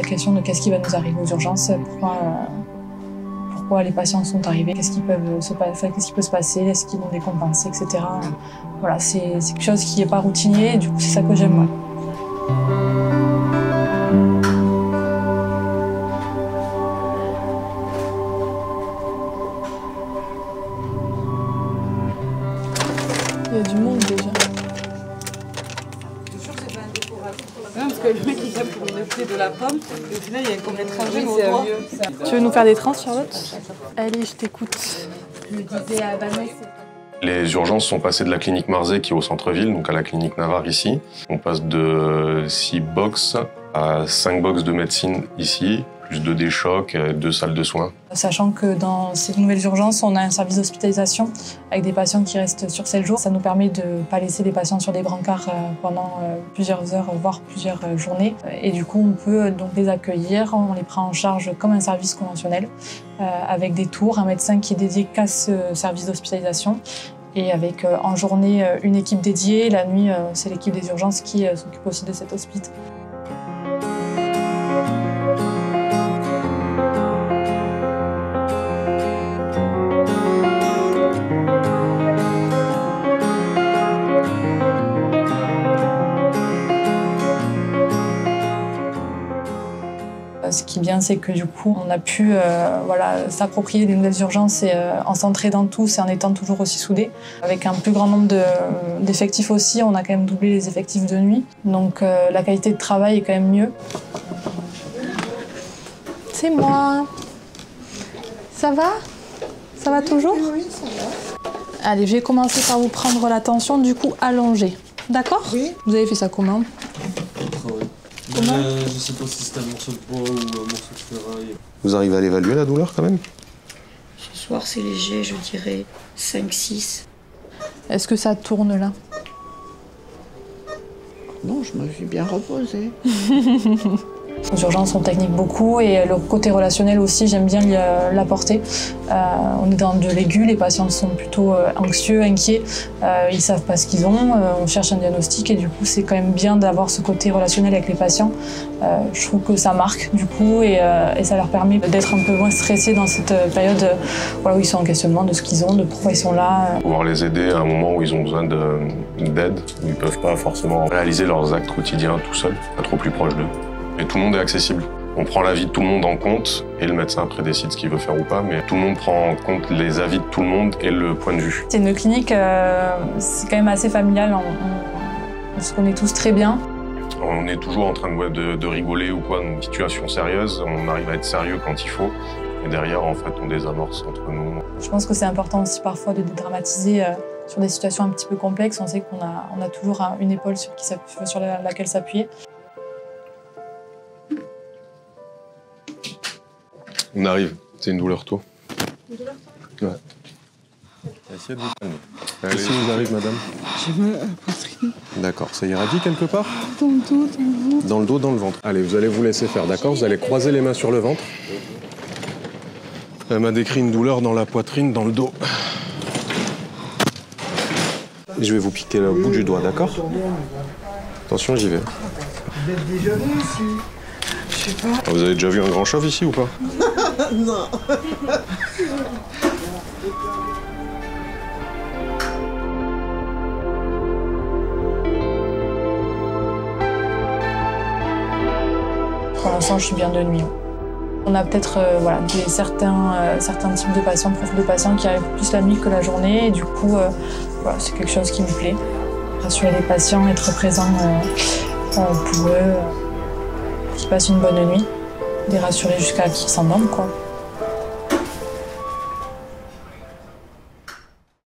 question de qu'est-ce qui va nous arriver aux urgences, pourquoi les patients sont arrivés, qu'est-ce qui peut se passer, est-ce qu'ils vont décompenser, etc. Voilà, c'est quelque chose qui n'est pas routinier et du coup c'est ça que j'aime. Ouais. Il y a du monde déjà. Non, parce que le mec il vient pour me jeter de la pomme et au final il y a comme étranger au doigt. Tu veux nous faire des trans, Charlotte? Allez, je t'écoute. Je disais à Vanessa. Les urgences sont passées de la clinique Marzé qui est au centre-ville, donc à la clinique Navarre ici. On passe de 6 box à 5 box de médecine ici, plus 2 des chocs, 2 salles de soins. Sachant que dans ces nouvelles urgences, on a un service d'hospitalisation avec des patients qui restent sur 7 jours. Ça nous permet de ne pas laisser les patients sur des brancards pendant plusieurs heures, voire plusieurs journées. Et du coup, on peut donc les accueillir, on les prend en charge comme un service conventionnel, avec des tours, un médecin qui est dédié qu'à ce service d'hospitalisation. Et avec en journée une équipe dédiée, la nuit c'est l'équipe des urgences qui s'occupe aussi de cet hospice. Ce qui est bien, c'est que du coup, on a pu s'approprier des nouvelles urgences et en s'entraidant tous et en étant toujours aussi soudés. Avec un plus grand nombre d'effectifs aussi, on a quand même doublé les effectifs de nuit. Donc la qualité de travail est quand même mieux. C'est moi. Ça va? Ça va toujours? Oui, ça va. Allez, je vais commencer par vous prendre la tension, du coup, allongée. D'accord? Oui. Vous avez fait ça comment? Je sais pas si c'était un morceau de bois ou un morceau de ferraille. Vous arrivez à l'évaluer la douleur quand même? Ce soir c'est léger, je dirais 5-6. Est-ce que ça tourne là? Non, je me suis bien reposée. Les urgences, on technique beaucoup et le côté relationnel aussi, j'aime bien l'apporter. On est dans de l'aigu, les patients sont plutôt anxieux, inquiets, ils savent pas ce qu'ils ont, on cherche un diagnostic et du coup c'est quand même bien d'avoir ce côté relationnel avec les patients. Je trouve que ça marque du coup et ça leur permet d'être un peu moins stressés dans cette période où ils sont en questionnement de ce qu'ils ont, de pourquoi ils sont là. Pouvoir les aider à un moment où ils ont besoin d'aide, où ils peuvent pas forcément réaliser leurs actes quotidiens tout seuls, être au plus proche d'eux. Et tout le monde est accessible. On prend l'avis de tout le monde en compte et le médecin après décide ce qu'il veut faire ou pas, mais tout le monde prend en compte les avis de tout le monde et le point de vue. C'est une clinique, c'est quand même assez familial, on se connaît tous très bien. On est toujours en train de rigoler ou quoi, dans une situation sérieuse, on arrive à être sérieux quand il faut, et derrière en fait on désamorce entre nous. Je pense que c'est important aussi parfois de dédramatiser sur des situations un petit peu complexes, on sait qu'on a toujours une épaule sur laquelle s'appuyer. On arrive, c'est une douleur tôt. Une douleur tôt? Ouais. Essayez de vous calmer. Qu'est-ce qui vous arrive, madame? J'ai mal à la poitrine. D'accord, ça irradie quelque part? Dans le dos, dans le ventre. Dans le dos, dans le ventre. Allez, vous allez vous laisser faire, d'accord? Vous allez croiser les mains sur le ventre. Elle m'a décrit une douleur dans la poitrine, dans le dos. Je vais vous piquer le bout du doigt, d'accord? Attention, j'y vais. Vous êtes déjà venu ici? Je sais pas. Vous avez déjà vu un grand chauve ici ou pas? Non. Pour l'instant, je suis bien de nuit. On a peut-être certains types de patients, profils de patients qui arrivent plus la nuit que la journée. Et du coup, c'est quelque chose qui me plaît. Rassurer les patients, être présent pour eux, qu'ils passent une bonne nuit, les rassurer jusqu'à qu'ils s'endorment, quoi.